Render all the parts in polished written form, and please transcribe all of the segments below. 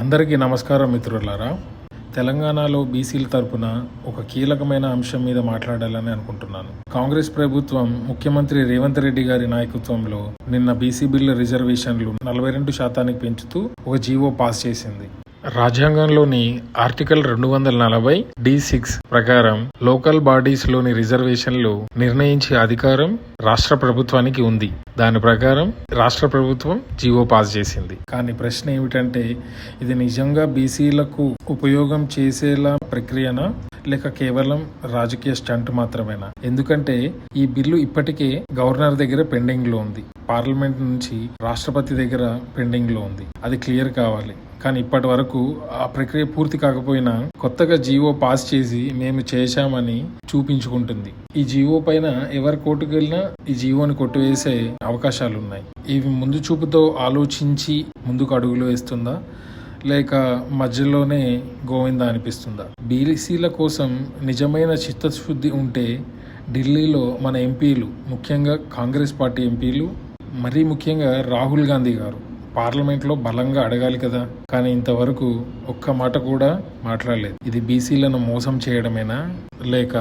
అందరికీ నమస్కారం మిత్రులారా. తెలంగాణలో బీసీల తరపున ఒక కీలకమైన అంశం మీద మాట్లాడాలని అనుకుంటున్నాను. కాంగ్రెస్ ప్రభుత్వం ముఖ్యమంత్రి రేవంత్ రెడ్డి గారి నాయకత్వంలో నిన్న బీసీ బిల్లు రిజర్వేషన్లు 42% పెంచుతూ ఒక జీవో పాస్ చేసింది. రాజ్యాంగంలోని ఆర్టికల్ 240 D6 ప్రకారం లోకల్ బాడీస్ లోని రిజర్వేషన్లు నిర్ణయించే అధికారం రాష్ట్ర ప్రభుత్వానికి ఉంది. దాని ప్రకారం రాష్ట్ర ప్రభుత్వం జీవో పాస్ చేసింది. కానీ ప్రశ్న ఏమిటంటే, ఇది నిజంగా బీసీలకు ఉపయోగం చేసేలా ప్రక్రియనా లేక కేవలం రాజకీయ స్టంట్ మాత్రమేనా? ఎందుకంటే ఈ బిల్లు ఇప్పటికే గవర్నర్ దగ్గర పెండింగ్ లో ఉంది, పార్లమెంట్ నుంచి రాష్ట్రపతి దగ్గర పెండింగ్ లో ఉంది. అది క్లియర్ కావాలి. కానీ ఇప్పటి వరకు ఆ ప్రక్రియ పూర్తి కాకపోయినా కొత్తగా జీవో పాస్ చేసి మేము చేశామని చూపించుకుంటుంది. ఈ జీవో పైన ఎవరి కోర్టుకు వెళ్ళినా ఈ జీవోని కొట్టివేసే అవకాశాలు ఉన్నాయి. ఇవి ముందు చూపుతో ఆలోచించి ముందుకు అడుగులు వేస్తుందా లేక మధ్యలోనే గోవిందా అనిపిస్తుందా? బీసీల కోసం నిజమైన చిత్తశుద్ధి ఉంటే ఢిల్లీలో మన ఎంపీలు, ముఖ్యంగా కాంగ్రెస్ పార్టీ ఎంపీలు, మరీ ముఖ్యంగా రాహుల్ గాంధీ గారు పార్లమెంట్లో బలంగా అడగాలి కదా. కానీ ఇంతవరకు ఒక్క మాట కూడా మాట్లాడలేదు. ఇది బీసీలను మోసం చేయడమేనా లేక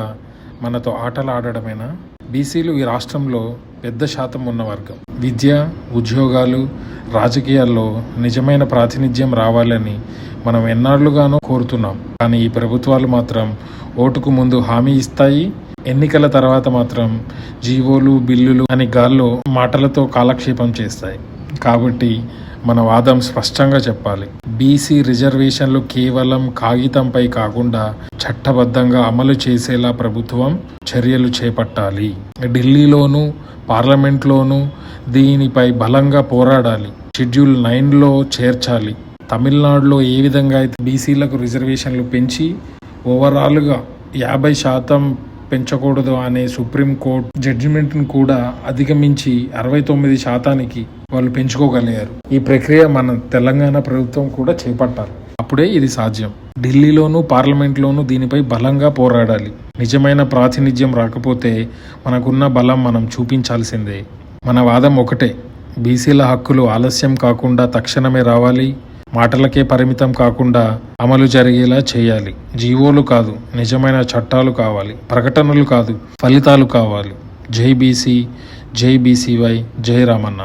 మనతో ఆటలు ఆడడమేనా? బీసీలు ఈ రాష్ట్రంలో పెద్ద శాతం ఉన్న వర్గం. విద్య, ఉద్యోగాలు, రాజకీయాల్లో నిజమైన ప్రాతినిధ్యం రావాలని మనం ఎన్నాళ్లుగానో కోరుతున్నాం. కానీ ఈ ప్రభుత్వాలు మాత్రం ఓటుకు ముందు హామీ ఇస్తాయి, ఎన్నికల తర్వాత మాత్రం జీవోలు, బిల్లులు అని గాల్లో మాటలతో కాలక్షేపం చేస్తాయి. కాబట్టి మన వాదం స్పష్టంగా చెప్పాలి. బీసీ రిజర్వేషన్లు కేవలం కాగితంపై కాకుండా చట్టబద్ధంగా అమలు చేసేలా ప్రభుత్వం చర్యలు చేపట్టాలి. ఢిల్లీలోనూ పార్లమెంట్లోనూ దీనిపై బలంగా పోరాడాలి. షెడ్యూల్ 9లో చేర్చాలి. తమిళనాడులో ఏ విధంగా అయితే బీసీలకు రిజర్వేషన్లు పెంచి ఓవరాల్గా 50% పెంచకూడదు అనే సుప్రీంకోర్టు జడ్జిమెంట్ను కూడా అధిగమించి 69% వాళ్ళు పెంచుకోగలిగారు. ఈ ప్రక్రియ మన తెలంగాణ ప్రభుత్వం కూడా చేపట్టాలి. అప్పుడే ఇది సాధ్యం. ఢిల్లీలోనూ పార్లమెంట్లోనూ దీనిపై బలంగా పోరాడాలి. నిజమైన ప్రాతినిధ్యం రాకపోతే మనకున్న బలం మనం చూపించాల్సిందే. మన వాదం ఒకటే, బీసీల హక్కులు ఆలస్యం కాకుండా తక్షణమే రావాలి. మాటలకే పరిమితం కాకుండా అమలు జరిగేలా చేయాలి. జీవోలు కాదు, నిజమైన చట్టాలు కావాలి. ప్రకటనలు కాదు, ఫలితాలు కావాలి. జై బీసీ, జై బీసీవై, జై రామన్న.